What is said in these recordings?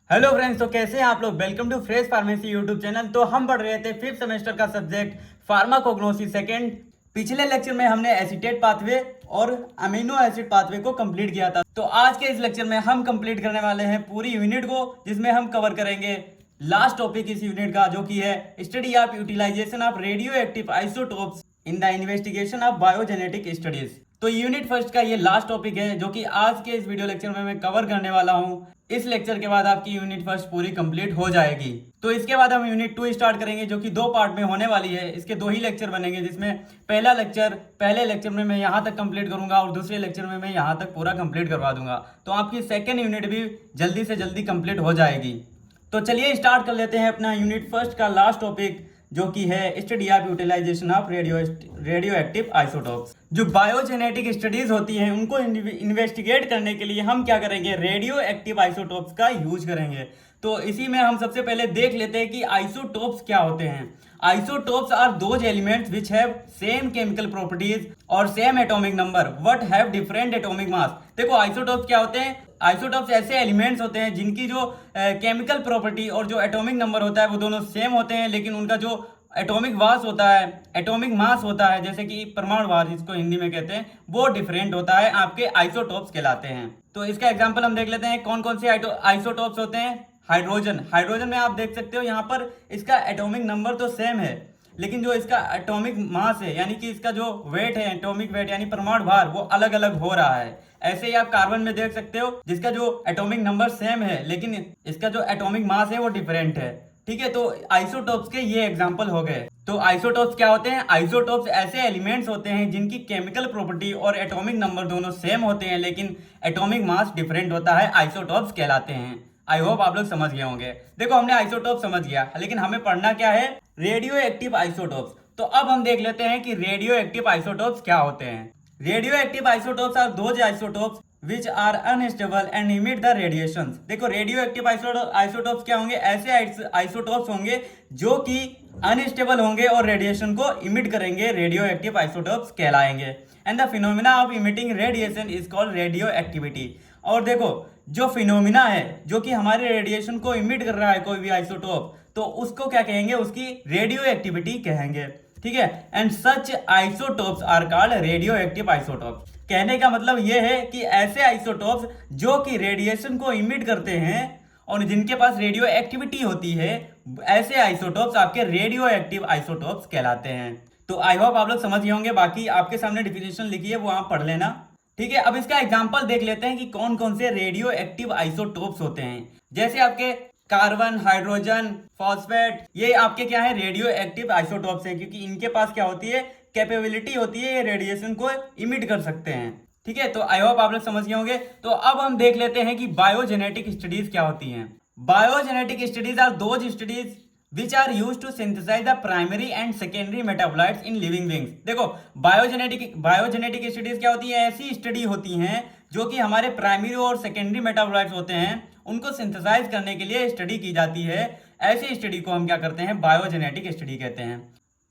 Hello friends, तो कैसे हैं आप लोग। Welcome to fresh pharmacy YouTube channel. तो हम पढ़ रहे थे फिफ्थ सेमेस्टर का सब्जेक्ट फार्माकोग्नोसिस सेकंड। पिछले लेक्चर में हमने एसीटेट पाथवे और अमीनो एसिड पाथवे को कंप्लीट किया था। तो आज के इस लेक्चर में हम कंप्लीट करने वाले हैं पूरी यूनिट को, जिसमें हम कवर करेंगे लास्ट टॉपिक इस यूनिट का, जो कि है study of utilization of radioactive isotopes in the investigation of biogenetic studies. तो यूनिट फर्स्ट का ये लास्ट टॉपिक है, जो कि आज के इस वीडियो लेक्चर में मैं कवर करने वाला हूँ। इस लेक्चर के बाद आपकी यूनिट फर्स्ट पूरी कंप्लीट हो जाएगी। तो इसके बाद हम यूनिट टू स्टार्ट करेंगे, जो कि दो पार्ट में होने वाली है। इसके दो ही लेक्चर बनेंगे, जिसमें पहले लेक्चर में मैं यहाँ तक कंप्लीट करूंगा और दूसरे लेक्चर में मैं यहाँ तक पूरा कंप्लीट करवा दूंगा। तो आपकी सेकेंड यूनिट भी जल्दी से जल्दी कंप्लीट हो जाएगी। तो चलिए स्टार्ट कर लेते हैं अपना यूनिट फर्स्ट का लास्ट टॉपिक, जो कि है study of utilization of radioactive isotopes. जो बायोजेनेटिक स्टडीज होती हैं उनको इन्वेस्टिगेट करने के लिए हम क्या करेंगे, रेडियो एक्टिव आइसोटोप्स का यूज करेंगे। तो इसी में हम सबसे पहले देख लेते हैं कि आइसोटोप्स क्या होते हैं। Isotopes are those elements which have same chemical properties और same atomic number but have different atomic mass. देखो आइसोटोप्स क्या होते हैं। आइसोटोप्स ऐसे एलिमेंट्स होते हैं जिनकी जो केमिकल प्रॉपर्टी और जो एटॉमिक नंबर होता है वो दोनों सेम होते हैं, लेकिन उनका जो एटॉमिक मास होता है, एटॉमिक मास होता है, जैसे कि परमाणु भार जिसको हिंदी में कहते हैं, वो डिफरेंट होता है, आपके आइसोटोप्स कहलाते हैं। तो इसका एग्जांपल हम देख लेते हैं कौन कौन से आइसोटोप्स होते हैं। हाइड्रोजन में आप देख सकते हो यहाँ पर इसका एटॉमिक नंबर तो सेम है, लेकिन जो इसका एटॉमिक मास है, यानी कि इसका जो वेट है, एटॉमिक वेट यानी परमाणु भार, वो अलग अलग हो रहा है। ऐसे ही आप कार्बन में देख सकते हो, जिसका जो एटॉमिक नंबर सेम है, लेकिन इसका जो एटॉमिक मास है वो डिफरेंट है। ठीक है, तो आइसोटोप्स के ये एग्जांपल हो गए। तो आइसोटोप्स क्या होते हैं। आइसोटोप्स ऐसे एलिमेंट्स होते हैं जिनकी केमिकल प्रॉपर्टी और एटॉमिक नंबर दोनों सेम होते हैं, लेकिन एटॉमिक मास डिफरेंट होता है, आइसोटोप्स कहलाते हैं। आई होप आप लोग समझ गए होंगे। देखो हमने आइसोटोप समझ गया, लेकिन हमें पढ़ना क्या है, रेडियो एक्टिव आइसोटोप्स। तो अब हम देख लेते हैं कि रेडियो एक्टिव आइसोटोप्स क्या होते हैं। Radioactive isotopes are those isotopes which are unstable and emit the radiations. देखो रेडियो एक्टिव आइसोटोप्स क्या होंगे, ऐसे आइसोटोप्स होंगे जो कि अनस्टेबल होंगे और रेडिएशन को इमिट करेंगे, रेडियो एक्टिव आइसोटोप्स कहलाएंगे। And the phenomena of emitting radiation is called radioactivity. और देखो जो फिनोमिना है जो कि हमारे रेडिएशन को इमिट कर रहा है कोई भी आइसोटोप, तो उसको क्या कहेंगे, उसकी रेडियो एक्टिविटी कहेंगे। ठीक है, and such isotopes are called radioactive isotopes. कहने का मतलब यह है कि ऐसे आइसोटोप्स जो कि रेडिएशन को इमिट करते हैं और जिनके पास रेडियो एक्टिविटी होती है, ऐसे आइसोटोप्स आपके रेडियो एक्टिव आइसोटोप्स कहलाते हैं। तो आई होप आप लोग समझ गए होंगे। बाकी आपके सामने डिफिनेशन लिखी है, वो आप पढ़ लेना। ठीक है, अब इसका एग्जांपल देख लेते हैं कि कौन कौन से रेडियो एक्टिव आइसोटोप्स होते हैं। जैसे आपके कार्बन, हाइड्रोजन, फॉस्फेट, ये आपके क्या है, रेडियो एक्टिव आइसोटोप्स हैं, क्योंकि इनके पास क्या होती है, कैपेबिलिटी होती है, ये रेडिएशन को इमिट कर सकते हैं। ठीक है, तो आई होप आप लोग समझ गए होंगे। तो अब हम देख लेते हैं कि बायोजेनेटिक स्टडीज क्या होती हैं। Biogenetic studies are those studies which are used to synthesize the primary and secondary metabolites in living beings। देखो बायोजेनेटिक स्टडीज क्या होती है, ऐसी स्टडी होती हैं जो कि हमारे प्राइमरी और सेकेंडरी मेटाबोलाइट्स होते हैं, उनको सिंथेसाइज करने के लिए स्टडी की जाती है। ऐसी स्टडी को हम क्या करते हैं, बायोजेनेटिक स्टडी कहते हैं।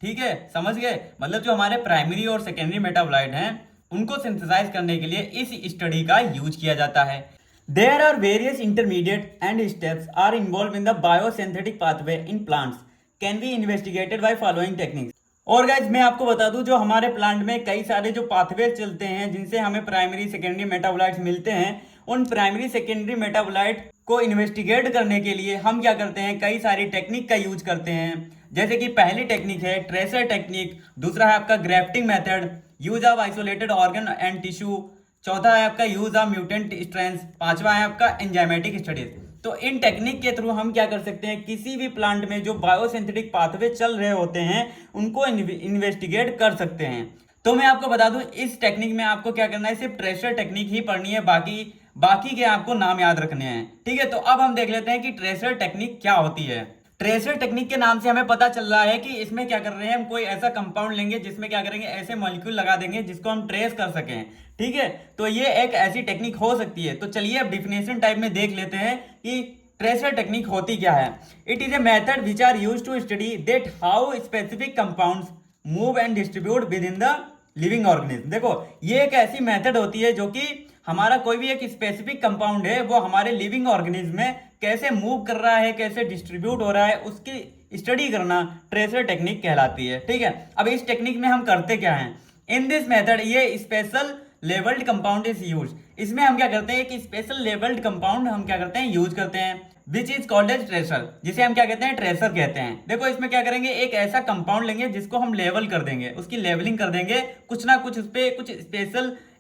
ठीक है, समझ गए। मतलब जो हमारे प्राइमरी और सेकेंडरी मेटाबोलाइट हैं उनको सिंथेसाइज करने के लिए इस स्टडी का यूज किया जाता है। There are various intermediate and steps are involved in the biosynthetic pathway in plants can be investigated by following techniques। और गाइज मैं आपको बता दूं, जो हमारे प्लांट में कई सारे जो पाथवे चलते हैं जिनसे हमें प्राइमरी सेकेंडरी मेटाबोलाइट्स मिलते हैं, उन प्राइमरी सेकेंडरी मेटाबोलाइट को इन्वेस्टिगेट करने के लिए हम क्या करते हैं, कई सारी टेक्निक का यूज करते हैं। जैसे कि पहली टेक्निक है ट्रेसर टेक्निक, दूसरा है आपका grafting method, use of isolated organ and tissue, चौथा है आपका यूज ऑफ म्यूटेंट स्ट्रेंस, पांचवा है आपका एंजाइमेटिक स्टडीज। तो इन टेक्निक के थ्रू हम क्या कर सकते हैं, किसी भी प्लांट में जो बायोसिंथेटिक पाथवे चल रहे होते हैं उनको इन्वेस्टिगेट कर सकते हैं। तो मैं आपको बता दूं, इस टेक्निक में आपको क्या करना है, सिर्फ ट्रेसर टेक्निक ही पढ़नी है, बाकी के आपको नाम याद रखने हैं। ठीक है, तो अब हम देख लेते हैं कि ट्रेसर टेक्निक क्या होती है। ट्रेसर टेक्निक के नाम से हमें पता चल रहा है कि इसमें क्या कर रहे हैं, हम कोई ऐसा कंपाउंड लेंगे जिसमें क्या करेंगे, ऐसे मॉलिक्यूल लगा देंगे जिसको हम ट्रेस कर सकें। ठीक है, तो ये एक ऐसी टेक्निक हो सकती है। तो चलिए अब डिफिनेशन टाइप में देख लेते हैं कि ट्रेसर टेक्निक होती क्या है। It is a method which are use to study that how specific compounds move and distribute within the living organism. देखो ये एक ऐसी मेथड होती है जो कि हमारा कोई भी एक स्पेसिफिक कंपाउंड है वो हमारे लिविंग ऑर्गेनिज्म में कैसे मूव कर रहा है, कैसे डिस्ट्रीब्यूट हो रहा है, उसकी स्टडी करना ट्रेसर टेक्निक कहलाती है। ठीक है, अब इस टेक्निक में हम करते क्या हैं? इन दिस मेथड ये special labelled compound is use. इसमें हम क्या करते हैं कि स्पेशल लेवल्ड कंपाउंड हम क्या करते हैं, यूज करते हैं, which is called as tracer, जिसे हम क्या कहते हैं, ट्रेसर कहते हैं। देखो इसमें क्या करेंगे, एक ऐसा कंपाउंड लेंगे जिसको हम लेवल कर देंगे, उसकी लेवलिंग कर देंगे, कुछ ना कुछ उस पर कुछ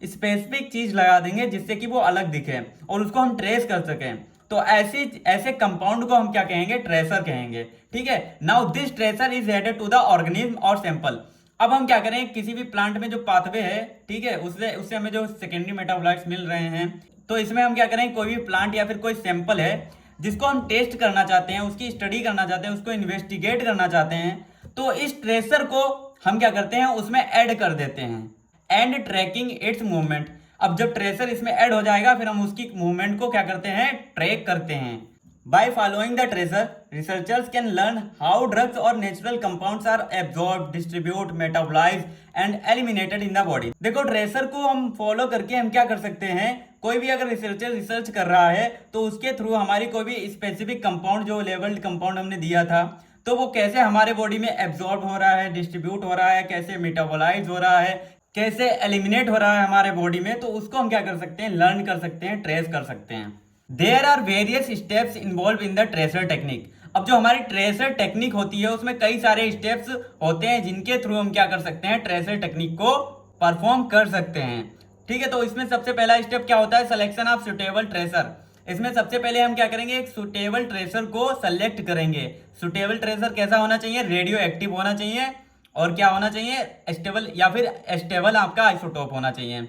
स्पेसिफिक चीज लगा देंगे जिससे कि वो अलग दिखे और उसको हम ट्रेस कर सकें। तो ऐसे कंपाउंड को हम क्या कहेंगे, ट्रेसर कहेंगे। ठीक है, now this tracer is added to the organism और सैंपल। अब हम क्या करें, किसी भी प्लांट में जो पाथवे है, ठीक है, उससे हमें जो सेकेंडरी मेटाबोलाइट्स मिल रहे हैं, तो इसमें हम क्या करें, कोई भी प्लांट या फिर कोई सैंपल है जिसको हम टेस्ट करना चाहते हैं, उसकी स्टडी करना चाहते हैं, उसको इन्वेस्टिगेट करना चाहते हैं, तो इस ट्रेसर को हम क्या करते हैं, उसमें ऐड कर देते हैं एंड ट्रैकिंग इट्स मूवमेंट। अब जब ट्रेसर इसमें ऐड हो जाएगा फिर हम उसकी मूवमेंट को क्या करते हैं, ट्रैक करते हैं। By following the tracer, researchers can learn how drugs or natural compounds are absorbed, distributed, metabolized and eliminated in the body. देखो ट्रेसर को हम फॉलो करके हम क्या कर सकते हैं, कोई भी अगर रिसर्चर रिसर्च कर रहा है तो उसके थ्रू हमारी कोई भी स्पेसिफिक कंपाउंड, जो लेवल्ड कंपाउंड हमने दिया था, तो वो कैसे हमारे बॉडी में एब्जॉर्ब हो रहा है, डिस्ट्रीब्यूट हो रहा है, कैसे मेटाबोलाइज हो रहा है, कैसे एलिमिनेट हो रहा है हमारे बॉडी में, तो उसको हम क्या कर सकते हैं, लर्न कर सकते हैं, ट्रेस कर सकते हैं। There are various steps involve in the tracer technique. अब जो हमारी ट्रेसर टेक्निक होती है उसमें कई सारे स्टेप्स होते हैं जिनके थ्रू हम क्या कर सकते हैं, ट्रेसर टेक्निक को परफॉर्म कर सकते हैं। ठीक है, तो इसमें सबसे पहला स्टेप क्या होता है, सिलेक्शन ऑफ सुटेबल ट्रेसर। इसमें सबसे पहले हम क्या करेंगे, एक सुटेबल ट्रेसर को सेलेक्ट करेंगे। सुटेबल ट्रेसर कैसा होना चाहिए, रेडियो एक्टिव होना चाहिए और क्या होना चाहिए, स्टेबल या फिर स्टेबल आपका आइसोटोप होना चाहिए।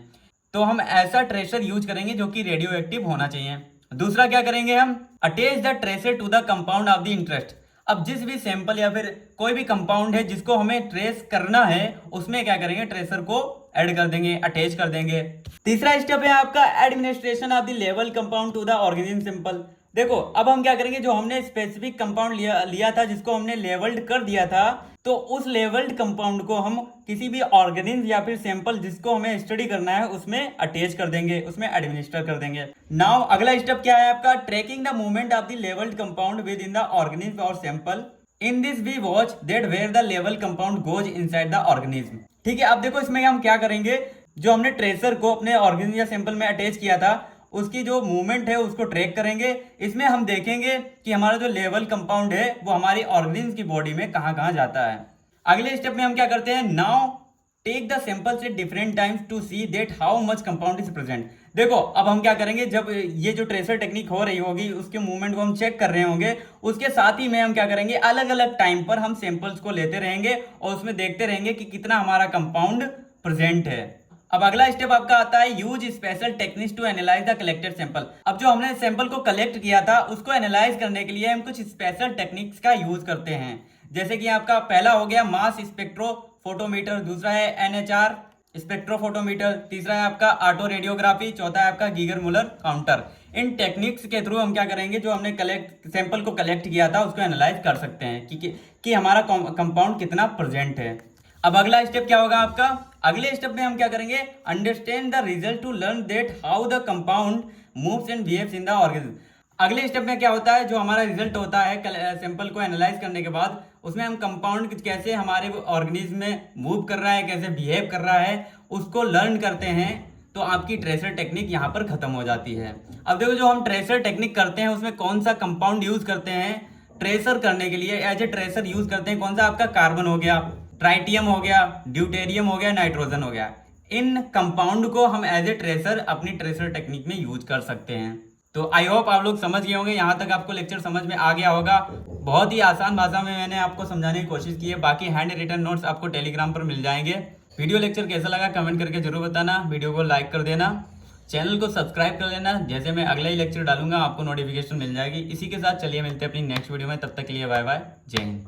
तो हम ऐसा ट्रेसर यूज करेंगे जो कि रेडियो एक्टिव होना चाहिए। दूसरा क्या करेंगे, हम attach the tracer to the compound of the interest. अब जिस भी सैंपल या फिर कोई भी कंपाउंड है जिसको हमें ट्रेस करना है, उसमें क्या करेंगे, ट्रेसर को ऐड कर देंगे, अटैच कर देंगे। तीसरा स्टेप है आपका administration of the level compound to the organism sample. देखो अब हम क्या करेंगे, जो हमने स्पेसिफिक कंपाउंड लिया था, जिसको हमने लेवल्ड कर दिया था, तो उस लेवल्ड कंपाउंड को हम किसी भी ऑर्गेनिज्म या फिर सैंपल जिसको हमें स्टडी करना है उसमें अटैच कर देंगे, उसमें एडमिनिस्टर कर देंगे। नाउ अगला स्टेप क्या है आपका, tracking the movement of the labelled compound within the organism और सैंपल। In this we watch that where the level compound goes inside the organism. ठीक है, अब देखो इसमें हम क्या करेंगे, जो हमने ट्रेसर को अपने ऑर्गेनिज्म या सैंपल में अटैच किया था उसकी जो मूवमेंट है उसको ट्रैक करेंगे। इसमें हम देखेंगे कि हमारा जो लेवल कंपाउंड है वो हमारी ऑर्गेनिज्म की बॉडी में कहाँ कहाँ जाता है। अगले स्टेप में हम क्या करते हैं, now take the samples at different times to see that how much compound is present. देखो अब हम क्या करेंगे, जब ये जो ट्रेसर टेक्निक हो रही होगी उसके मूवमेंट को हम चेक कर रहे होंगे, उसके साथ ही में हम क्या करेंगे, अलग अलग टाइम पर हम सैंपल्स को लेते रहेंगे और उसमें देखते रहेंगे कि कितना हमारा कंपाउंड प्रेजेंट है। अब अगला स्टेप आपका आता है use special techniques to analyse the collected sample. अब जो हमने सैंपल को कलेक्ट किया था उसको एनालाइज करने के लिए हम कुछ स्पेशल टेक्निक्स का यूज करते हैं। जैसे कि आपका पहला हो गया मास स्पेक्ट्रोफोटोमीटर, दूसरा है NHR स्पेक्ट्रोफोटोमीटर, तीसरा है आपका ऑटो रेडियोग्राफी, चौथा है आपका गीगर मुलर काउंटर। इन टेक्निक्स के थ्रू हम क्या करेंगे, जो हमने सैंपल को कलेक्ट किया था उसको एनालाइज कर सकते हैं कि हमारा कंपाउंड कितना प्रेजेंट है। अब अगला स्टेप क्या होगा आपका, अगले स्टेप में हम क्या करेंगे, understand the result to learn that how the compound moves and behaves in the organism. अगले स्टेप में क्या होता है, जो हमारा रिजल्ट होता है सैंपल को एनालाइज करने के बाद, उसमें हम कंपाउंड कैसे हमारे ऑर्गेनिज्म में मूव कर रहा है, कैसे बिहेव कर रहा है, उसको लर्न करते हैं। तो आपकी ट्रेसर टेक्निक यहाँ पर खत्म हो जाती है। अब देखो जो हम ट्रेसर टेक्निक करते हैं उसमें कौन सा कंपाउंड यूज करते हैं ट्रेसर करने के लिए, एज ए ट्रेसर यूज करते हैं कौन सा, आपका कार्बन हो गया, ट्राइटियम हो गया, ड्यूटेरियम हो गया, नाइट्रोजन हो गया। इन कंपाउंड को हम एज ए ट्रेसर अपनी ट्रेसर टेक्निक में यूज कर सकते हैं। तो आई होप आप लोग समझ गए होंगे, यहाँ तक आपको लेक्चर समझ में आ गया होगा। बहुत ही आसान भाषा में मैंने आपको समझाने की कोशिश की है। बाकी हैंड रिटन नोट्स आपको टेलीग्राम पर मिल जाएंगे। वीडियो लेक्चर कैसा लगा कमेंट करके जरूर बताना, वीडियो को लाइक कर देना, चैनल को सब्सक्राइब कर लेना। जैसे मैं अगला ही लेक्चर डालूंगा आपको नोटिफिकेशन मिल जाएगी। इसी के साथ चलिए मिलते हैं अपनी नेक्स्ट वीडियो में, तब तक के लिए बाय बाय, जय हिंद।